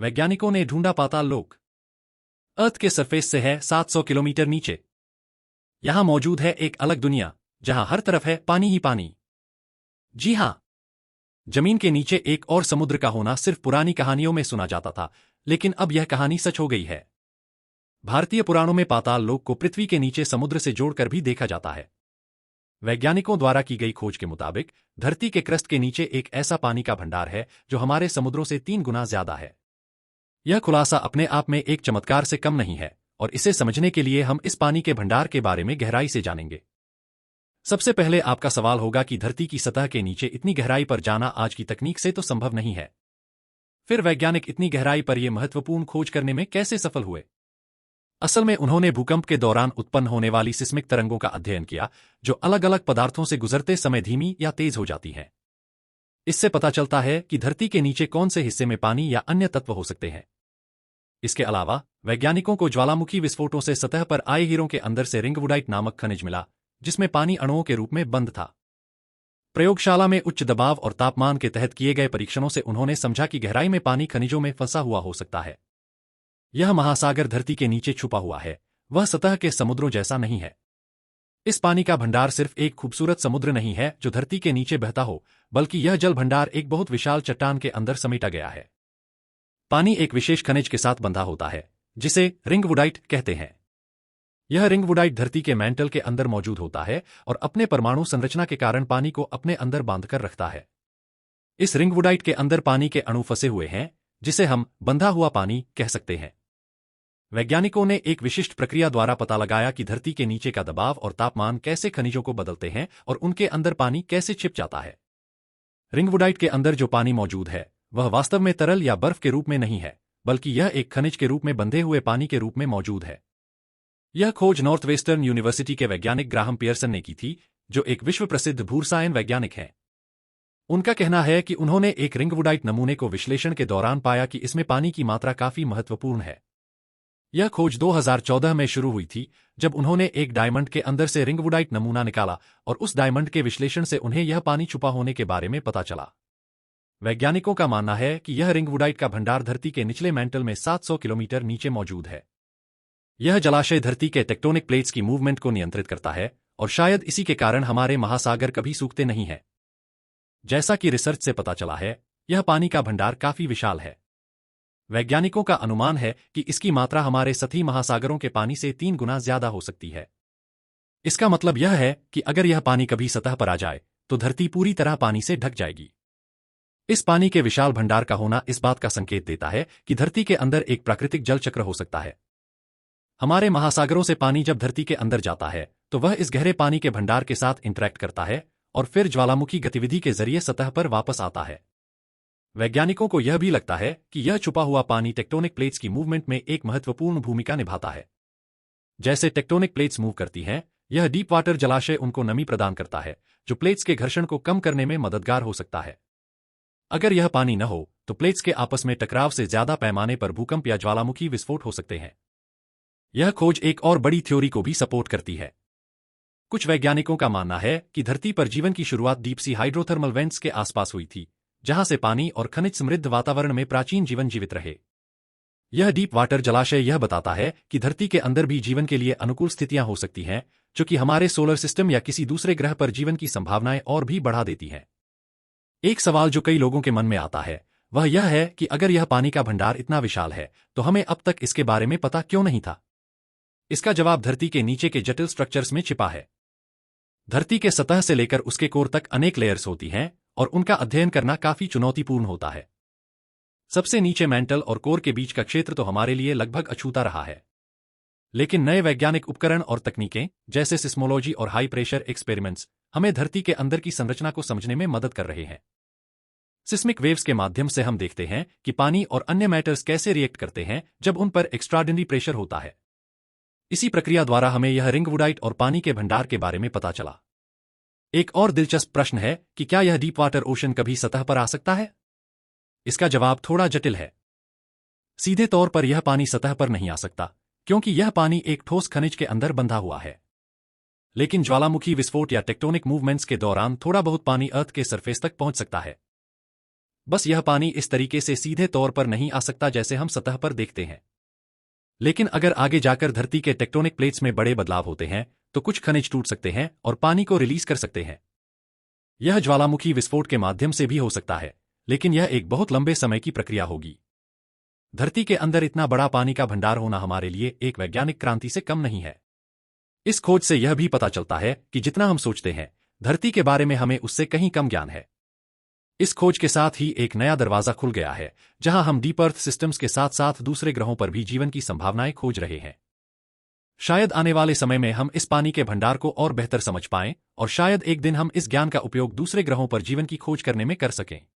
वैज्ञानिकों ने ढूंढा पाताल लोक। अर्थ के सरफेस से है 700 किलोमीटर नीचे। यहां मौजूद है एक अलग दुनिया, जहां हर तरफ है पानी ही पानी। जी हां, जमीन के नीचे एक और समुद्र का होना सिर्फ पुरानी कहानियों में सुना जाता था, लेकिन अब यह कहानी सच हो गई है। भारतीय पुराणों में पाताल लोक को पृथ्वी के नीचे समुद्र से जोड़कर भी देखा जाता है। वैज्ञानिकों द्वारा की गई खोज के मुताबिक धरती के क्रस्ट के नीचे एक ऐसा पानी का भंडार है जो हमारे समुद्रों से 3 गुना ज्यादा है। यह खुलासा अपने आप में एक चमत्कार से कम नहीं है, और इसे समझने के लिए हम इस पानी के भंडार के बारे में गहराई से जानेंगे। सबसे पहले आपका सवाल होगा कि धरती की सतह के नीचे इतनी गहराई पर जाना आज की तकनीक से तो संभव नहीं है। फिर वैज्ञानिक इतनी गहराई पर यह महत्वपूर्ण खोज करने में कैसे सफल हुए? असल में उन्होंने भूकंप के दौरान उत्पन्न होने वाली सिस्मिक तरंगों का अध्ययन किया, जो अलग अलग पदार्थों से गुजरते समय धीमी या तेज हो जाती हैं। इससे पता चलता है कि धरती के नीचे कौन से हिस्से में पानी या अन्य तत्व हो सकते हैं। इसके अलावा वैज्ञानिकों को ज्वालामुखी विस्फोटों से सतह पर आए हीरों के अंदर से रिंगवुडाइट नामक खनिज मिला, जिसमें पानी अणुओं के रूप में बंद था। प्रयोगशाला में उच्च दबाव और तापमान के तहत किए गए परीक्षणों से उन्होंने समझा कि गहराई में पानी खनिजों में फंसा हुआ हो सकता है। यह महासागर धरती के नीचे छुपा हुआ है, वह सतह के समुद्रों जैसा नहीं है। इस पानी का भंडार सिर्फ एक खूबसूरत समुद्र नहीं है जो धरती के नीचे बहता हो, बल्कि यह जल भंडार एक बहुत विशाल चट्टान के अंदर समेटा गया है। पानी एक विशेष खनिज के साथ बंधा होता है, जिसे रिंगवुडाइट कहते हैं। यह रिंगवुडाइट धरती के मैंटल के अंदर मौजूद होता है और अपने परमाणु संरचना के कारण पानी को अपने अंदर बांधकर रखता है। इस रिंगवुडाइट के अंदर पानी के अणु फंसे हुए हैं, जिसे हम बंधा हुआ पानी कह सकते हैं। वैज्ञानिकों ने एक विशिष्ट प्रक्रिया द्वारा पता लगाया कि धरती के नीचे का दबाव और तापमान कैसे खनिजों को बदलते हैं और उनके अंदर पानी कैसे छिप जाता है। रिंगवुडाइट के अंदर जो पानी मौजूद है, वह वास्तव में तरल या बर्फ के रूप में नहीं है, बल्कि यह एक खनिज के रूप में बंधे हुए पानी के रूप में मौजूद है। यह खोज नॉर्थ वेस्टर्न यूनिवर्सिटी के वैज्ञानिक ग्राहम पियर्सन ने की थी, जो एक विश्व प्रसिद्ध भूरसायन वैज्ञानिक हैं। उनका कहना है कि उन्होंने एक रिंगवुडाइट नमूने को विश्लेषण के दौरान पाया कि इसमें पानी की मात्रा काफी महत्वपूर्ण है। यह खोज 2014 में शुरू हुई थी, जब उन्होंने एक डायमंड के अंदर से रिंगवुडाइट नमूना निकाला और उस डायमंड के विश्लेषण से उन्हें यह पानी छुपा होने के बारे में पता चला। वैज्ञानिकों का मानना है कि यह रिंगवुडाइट का भंडार धरती के निचले मैंटल में 700 किलोमीटर नीचे मौजूद है। यह जलाशय धरती के टेक्टोनिक प्लेट्स की मूवमेंट को नियंत्रित करता है, और शायद इसी के कारण हमारे महासागर कभी सूखते नहीं हैं। जैसा कि रिसर्च से पता चला है, यह पानी का भंडार काफी विशाल है। वैज्ञानिकों का अनुमान है कि इसकी मात्रा हमारे सतही महासागरों के पानी से 3 गुना ज्यादा हो सकती है। इसका मतलब यह है कि अगर यह पानी कभी सतह पर आ जाए, तो धरती पूरी तरह पानी से ढक जाएगी। इस पानी के विशाल भंडार का होना इस बात का संकेत देता है कि धरती के अंदर एक प्राकृतिक जल चक्र हो सकता है। हमारे महासागरों से पानी जब धरती के अंदर जाता है, तो वह इस गहरे पानी के भंडार के साथ इंटरैक्ट करता है और फिर ज्वालामुखी गतिविधि के जरिए सतह पर वापस आता है। वैज्ञानिकों को यह भी लगता है कि यह छुपा हुआ पानी टेक्टोनिक प्लेट्स की मूवमेंट में एक महत्वपूर्ण भूमिका निभाता है। जैसे टेक्टोनिक प्लेट्स मूव करती हैं, यह डीप वाटर जलाशय उनको नमी प्रदान करता है, जो प्लेट्स के घर्षण को कम करने में मददगार हो सकता है। अगर यह पानी न हो, तो प्लेट्स के आपस में टकराव से ज्यादा पैमाने पर भूकंप या ज्वालामुखी विस्फोट हो सकते हैं। यह खोज एक और बड़ी थ्योरी को भी सपोर्ट करती है। कुछ वैज्ञानिकों का मानना है कि धरती पर जीवन की शुरुआत डीप सी हाइड्रोथर्मल वेंट्स के आसपास हुई थी, जहां से पानी और खनिज समृद्ध वातावरण में प्राचीन जीवन जीवित रहे। यह डीप वाटर जलाशय यह बताता है कि धरती के अंदर भी जीवन के लिए अनुकूल स्थितियां हो सकती हैं, जो कि हमारे सोलर सिस्टम या किसी दूसरे ग्रह पर जीवन की संभावनाएं और भी बढ़ा देती हैं। एक सवाल जो कई लोगों के मन में आता है, वह यह है कि अगर यह पानी का भंडार इतना विशाल है, तो हमें अब तक इसके बारे में पता क्यों नहीं था? इसका जवाब धरती के नीचे के जटिल स्ट्रक्चर्स में छिपा है। धरती के सतह से लेकर उसके कोर तक अनेक लेयर्स होती हैं, और उनका अध्ययन करना काफी चुनौतीपूर्ण होता है। सबसे नीचे मैंटल और कोर के बीच का क्षेत्र तो हमारे लिए लगभग अछूता रहा है। लेकिन नए वैज्ञानिक उपकरण और तकनीकें, जैसे सिस्मोलॉजी और हाई प्रेशर एक्सपेरिमेंट्स, हमें धरती के अंदर की संरचना को समझने में मदद कर रहे हैं। सिस्मिक वेव्स के माध्यम से हम देखते हैं कि पानी और अन्य मैटर्स कैसे रिएक्ट करते हैं जब उन पर एक्स्ट्राऑर्डिनरी प्रेशर होता है। इसी प्रक्रिया द्वारा हमें यह रिंगवुडाइट और पानी के भंडार के बारे में पता चला। एक और दिलचस्प प्रश्न है कि क्या यह डीप वाटर ओशन कभी सतह पर आ सकता है? इसका जवाब थोड़ा जटिल है। सीधे तौर पर यह पानी सतह पर नहीं आ सकता, क्योंकि यह पानी एक ठोस खनिज के अंदर बंधा हुआ है। लेकिन ज्वालामुखी विस्फोट या टेक्टोनिक मूवमेंट्स के दौरान थोड़ा बहुत पानी अर्थ के सरफेस तक पहुंच सकता है। बस यह पानी इस तरीके से सीधे तौर पर नहीं आ सकता जैसे हम सतह पर देखते हैं। लेकिन अगर आगे जाकर धरती के टेक्टोनिक प्लेट्स में बड़े बदलाव होते हैं, तो कुछ खनिज टूट सकते हैं और पानी को रिलीज कर सकते हैं। यह ज्वालामुखी विस्फोट के माध्यम से भी हो सकता है, लेकिन यह एक बहुत लंबे समय की प्रक्रिया होगी। धरती के अंदर इतना बड़ा पानी का भंडार होना हमारे लिए एक वैज्ञानिक क्रांति से कम नहीं है। इस खोज से यह भी पता चलता है कि जितना हम सोचते हैं धरती के बारे में, हमें उससे कहीं कम ज्ञान है। इस खोज के साथ ही एक नया दरवाजा खुल गया है, जहां हम डीप अर्थ सिस्टम्स के साथ साथ दूसरे ग्रहों पर भी जीवन की संभावनाएं खोज रहे हैं। शायद आने वाले समय में हम इस पानी के भंडार को और बेहतर समझ पाएं, और शायद एक दिन हम इस ज्ञान का उपयोग दूसरे ग्रहों पर जीवन की खोज करने में कर सकें।